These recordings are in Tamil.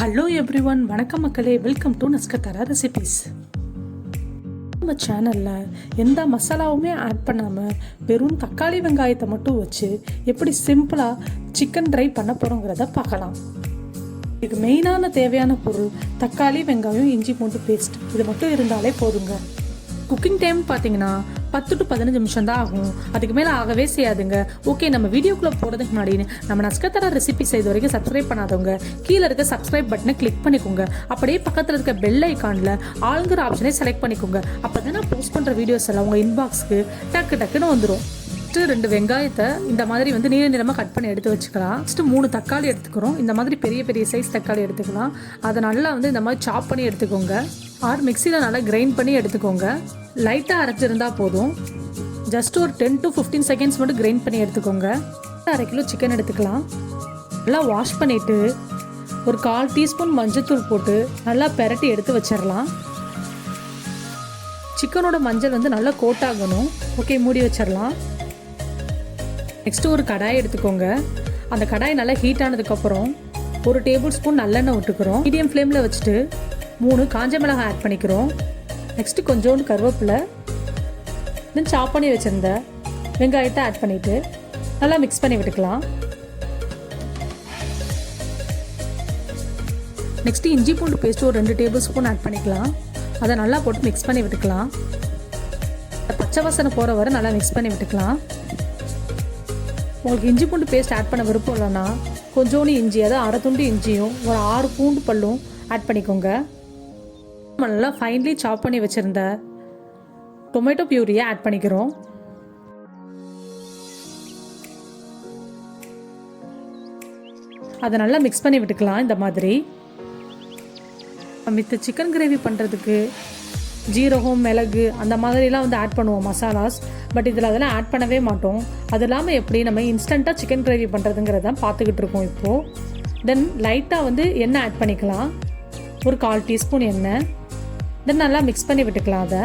ஹலோ எவ்ரிவன், வணக்கம் மக்களே. வெல்கம் டு நஸ்கத் ரெசிபீஸ். நம்ம சேனலில் எந்த மசாலாவுமே ஆட் பண்ணாமல் வெறும் தக்காளி வெங்காயத்தை மட்டும் வச்சு எப்படி சிம்பிளாக சிக்கன் ட்ரை பண்ண போகிறோங்கிறத பார்க்கலாம். இதுக்கு மெயினான தேவையான பொருள் தக்காளி, வெங்காயம், இஞ்சி பூண்டு பேஸ்ட். இது மட்டும் இருந்தாலே போதுங்க. குக்கிங் டைம் பார்த்தீங்கன்னா 10 to 15 நிமிஷம் தான் ஆகும். அதுக்கு மேலே ஆகவே செய்யாதுங்க. ஓகே, நம்ம வீடியோக்குள்ளே போகிறதுக்கு முன்னாடி நம்ம நஸ்கத் ரெசிபி செய்த வரைக்கும் சப்ஸ்கிரைப் பண்ணாதவங்க கீழே இருக்க சப்ஸ்கிரைப் பட்டனை கிளிக் பண்ணிக்கோங்க. அப்படியே பக்கத்தில் இருக்க பெல் ஐக்கானில் ஆளுங்கிற ஆப்ஷனை செலக்ட் பண்ணிக்கோங்க. அப்போ தான் நான் போஸ்ட் பண்ணுற வீடியோஸ் எல்லாம் உங்கள் இன்பாக்ஸ்க்கு டக்குன்னு வந்துடும். ஃபஸ்ட்டு 2 வெங்காயத்தை இந்த மாதிரி நீல நிறமாக கட் பண்ணி எடுத்து வச்சுக்கலாம். ஃபஸ்ட்டு 3 தக்காளி எடுத்துக்கிறோம். இந்த மாதிரி பெரிய சைஸ் தக்காளி எடுத்துக்கலாம். அதை நல்லா இந்த மாதிரி சாப் பண்ணி எடுத்துக்கோங்க. ஆர் மிக்சியில் நல்லா கிரைண்ட் பண்ணி எடுத்துக்கோங்க. லைட்டாக அரைச்சிருந்தால் போதும். ஜஸ்ட் ஒரு 10 to 15 செகண்ட்ஸ் மட்டும் கிரைண்ட் பண்ணி எடுத்துக்கோங்க. 1/2 கிலோ சிக்கன் எடுத்துக்கலாம். நல்லா வாஷ் பண்ணிவிட்டு ஒரு 1/4 டீஸ்பூன் மஞ்சள்தூள் போட்டு நல்லா பெரட்டி எடுத்து வச்சிடலாம். சிக்கனோட மஞ்சள் நல்லா கோட் ஆகணும். ஓகே, மூடி வச்சிடலாம். நெக்ஸ்ட்டு ஒரு கடாய் எடுத்துக்கோங்க. அந்த கடாய் நல்லா ஹீட் ஆனதுக்கப்புறம் 1 டேபிள் ஸ்பூன் நல்லெண்ணெய் விட்டுக்கிறோம். மீடியம் ஃப்ளேமில் வச்சுட்டு 3 காஞ்ச மிளகாய் ஆட் பண்ணிக்கிறோம். நெக்ஸ்ட்டு கொஞ்சோண்டு கருவேப்பிலை, தென் சாப் பண்ணி வச்சுருந்த வெங்காயத்தை ஆட் பண்ணிவிட்டு நல்லா மிக்ஸ் பண்ணி விட்டுக்கலாம். நெக்ஸ்ட்டு இஞ்சி பூண்டு பேஸ்ட்டு ஒரு 2 டேபிள் ஸ்பூன் ஆட் பண்ணிக்கலாம். அதை நல்லா போட்டு மிக்ஸ் பண்ணி விட்டுக்கலாம். பச்சை வாசனை போகிற வரை நல்லா மிக்ஸ் பண்ணி விட்டுக்கலாம். உங்களுக்கு இஞ்சி பூண்டு பேஸ்ட் ஆட் பண்ண விருப்பம் இல்லைன்னா கொஞ்சோண்டு இஞ்சி, அதாவது 1/2 துண்டு இஞ்சியும் ஒரு 6 பூண்டு பல்லும் ஆட் பண்ணிக்கோங்க. நல்லா ஃபைன்லி சாப் பண்ணி வச்சுருந்த டொமேட்டோ பியூரியை ஆட் பண்ணிக்கிறோம். அதை நல்லா மிக்ஸ் பண்ணி விட்டுக்கலாம். இந்த மாதிரி மித்த சிக்கன் கிரேவி பண்ணுறதுக்கு ஜீரகம், மிளகு அந்த மாதிரிலாம் ஆட் பண்ணுவோம் மசாலாஸ். பட் இதில் அதெல்லாம் ஆட் பண்ணவே மாட்டோம். அது இல்லாமல் எப்படி நம்ம இன்ஸ்டண்ட்டாக சிக்கன் கிரேவி பண்ணுறதுங்கிறத பார்த்துக்கிட்டு இருக்கோம் இப்போது. தென் லைட்டாக எண்ணெய் ஆட் பண்ணிக்கலாம். ஒரு 1/4 டீஸ்பூன் எண்ணெய். தென் நல்லா மிக்ஸ் பண்ணி விட்டுக்கலாம். அதை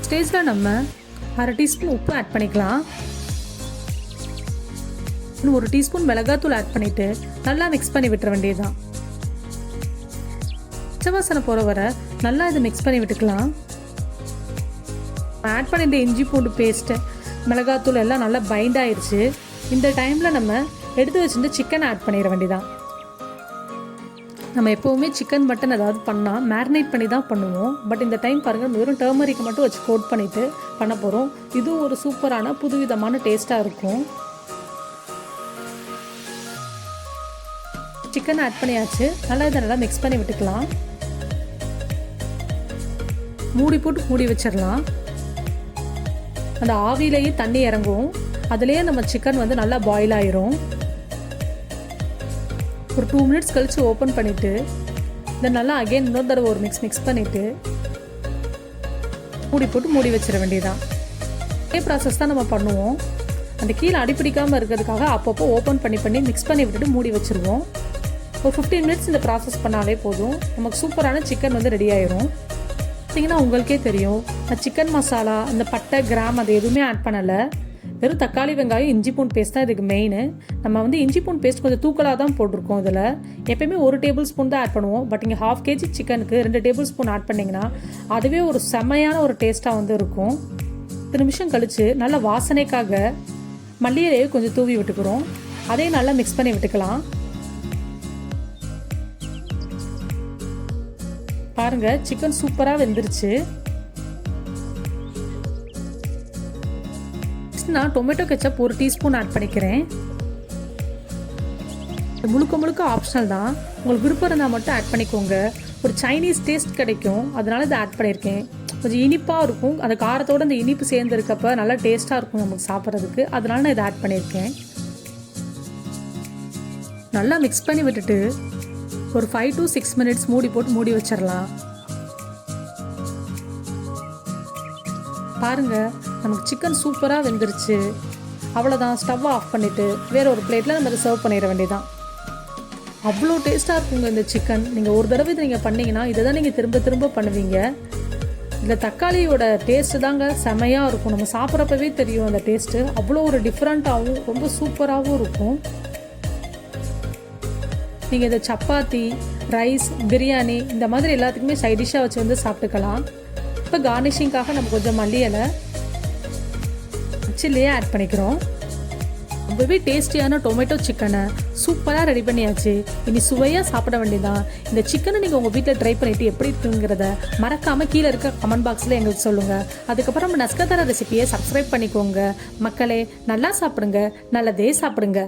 ஸ்டேஜில் நம்ம 1/2 டீஸ்பூன் உப்பு ஆட் பண்ணிக்கலாம். இன்னும் 1 டீஸ்பூன் மிளகாத்தூள் ஆட் பண்ணிவிட்டு நல்லா மிக்ஸ் பண்ணி விட்டுற வேண்டியதுதான். பச்சைவாசனை போகிற வரை நல்லா இதை மிக்ஸ் பண்ணி விட்டுக்கலாம். ஆட் பண்ணிட்டு இஞ்சி பூண்டு பேஸ்ட்டு, மிளகாத்தூள் எல்லாம் நல்லா பைண்ட் ஆயிடுச்சு. இந்த டைமில் நம்ம எடுத்து வச்சுட்டு சிக்கன் ஆட் பண்ணிட வேண்டியதான். நம்ம எப்போவுமே சிக்கன், மட்டன் ஏதாவது பண்ணால் மேரினேட் பண்ணி தான் பண்ணுவோம். பட் இந்த டைம் பாருங்கள், வெறும் டர்மரிக் மட்டும் வச்சு கோட் பண்ணிவிட்டு பண்ண போகிறோம். இதுவும் ஒரு சூப்பரான புதுவிதமான டேஸ்ட்டாக இருக்கும். சிக்கன் ஆட் பண்ணியாச்சு. நல்லா இதை நல்லா மிக்ஸ் பண்ணி விட்டுக்கலாம். மூடி போட்டு மூடி வச்சிடலாம். அந்த ஆவிலேயே தண்ணி இறங்கும். அதுலேயே நம்ம சிக்கன் நல்லா பாயில் ஆயிரும். ஒரு 2 மினிட்ஸ் கழித்து ஓப்பன் பண்ணிவிட்டு இதை நல்லா அகெயின் இன்னொரு தடவை ஒரு மிக்ஸ் பண்ணிவிட்டு மூடி போட்டு மூடி வச்சிட வேண்டியதான். இதே ப்ராசஸ் தான் நம்ம பண்ணுவோம். அந்த கீழே அடிப்பிடிக்காமல் இருக்கிறதுக்காக அப்பப்போ ஓப்பன் பண்ணி மிக்ஸ் பண்ணி விட்டுட்டு மூடி வச்சுருவோம். ஒரு 15 மினிட்ஸ் இந்த ப்ராசஸ் பண்ணாலே போதும். நமக்கு சூப்பரான சிக்கன் ரெடி ஆயிரும். பார்த்தீங்கன்னா உங்களுக்கே தெரியும், நான் சிக்கன் மசாலா, இந்த பட்டை, கிராம் அது எதுவுமே ஆட் பண்ணலை. வெறும் தக்காளி, வெங்காயம், இஞ்சி பூண்டு பேஸ்ட் தான் இதுக்கு மெயின். நம்ம இஞ்சி பூண்டு பேஸ்ட் கொஞ்சம் தூக்கலாக தான் போட்டிருக்கோம். இதில் எப்பயுமே 1 டேபிள் ஸ்பூன் தான் ஆட் பண்ணுவோம். பட் இங்கே 1/2 kg சிக்கனுக்கு 2 டேபிள் ஸ்பூன் ஆட் பண்ணிங்கன்னா அதுவே ஒரு செம்மையான ஒரு டேஸ்ட்டாக இருக்கும். 10 நிமிஷம் கழித்து நல்லா வாசனைக்காக மல்லியிலேயே கொஞ்சம் தூவி விட்டுக்கிறோம். அதையும் நல்லா மிக்ஸ் பண்ணி விட்டுக்கலாம். பாருங்கள், சிக்கன் சூப்பராக வெந்துருச்சு. நான் டொமேட்டோ கெச்சப் 1 டீஸ்பூன் ஆட் பண்ணிக்கிறேன். முழுக்க ஆப்ஷனல் தான். உங்களுக்கு விருப்பம் இருந்தால் மட்டும் ஆட் பண்ணிக்கோங்க. ஒரு சைனீஸ் டேஸ்ட் கிடைக்கும், அதனால இதை ஆட் பண்ணியிருக்கேன். கொஞ்சம் இனிப்பாக இருக்கும். அந்த காரத்தோடு அந்த இனிப்பு சேர்ந்துருக்கப்ப நல்லா டேஸ்ட்டாக இருக்கும் நமக்கு சாப்பிட்றதுக்கு. அதனால நான் இதை ஆட் பண்ணியிருக்கேன். நல்லா மிக்ஸ் பண்ணி விட்டுட்டு ஒரு 5 to 6 மினிட்ஸ் மூடி போட்டு மூடி வச்சிடலாம். பாருங்கள், நமக்கு சிக்கன் சூப்பராக வெந்துருச்சு. அவ்வளோதான். ஸ்டவ்வை ஆஃப் பண்ணிவிட்டு வேறு ஒரு பிளேட்டில் நம்ம அதை சர்வ் பண்ணிட வேண்டியதான். அவ்வளோ டேஸ்ட்டாக இருக்குங்க இந்த சிக்கன். நீங்கள் ஒரு தடவை இதை பண்ணிங்கன்னா இதை தான் நீங்கள் திரும்ப பண்ணுவீங்க. இந்த தக்காளியோட டேஸ்ட்டு தாங்க செமையாக இருக்கும். நம்ம சாப்பிட்றப்பவே தெரியும் அந்த டேஸ்ட்டு. அவ்வளோ ஒரு டிஃப்ரெண்ட்டாகவும் ரொம்ப சூப்பராகவும் இருக்கும். நீங்கள் இதை சப்பாத்தி, ரைஸ், பிரியாணி இந்த மாதிரி எல்லாத்துக்குமே சைட் டிஷ்ஷாக வச்சு வந்து சாப்பிட்டுக்கலாம். இப்போ கார்னிஷிங்காக நம்ம கொஞ்சம் மல்லி இலை, சில்லியே ஆட் பண்ணிக்கிறோம். ரொம்பவே டேஸ்டியான டொமேட்டோ சிக்கனை சூப்பராக ரெடி பண்ணியாச்சு. இனி சுவையாக சாப்பிட வேண்டியதான். இந்த சிக்கனை நீங்கள் உங்கள் வீட்டில் ட்ரை பண்ணிவிட்டு எப்படி இருக்குங்கிறத மறக்காமல் கீழே இருக்க கமெண்ட் பாக்ஸில் எங்களுக்கு சொல்லுங்கள். அதுக்கப்புறம் நம்ம நஸ்கதாரா ரெசிபியை சப்ஸ்கிரைப் பண்ணிக்கோங்க. மக்களே, நல்லா சாப்பிடுங்க, நல்லதே சாப்பிடுங்க.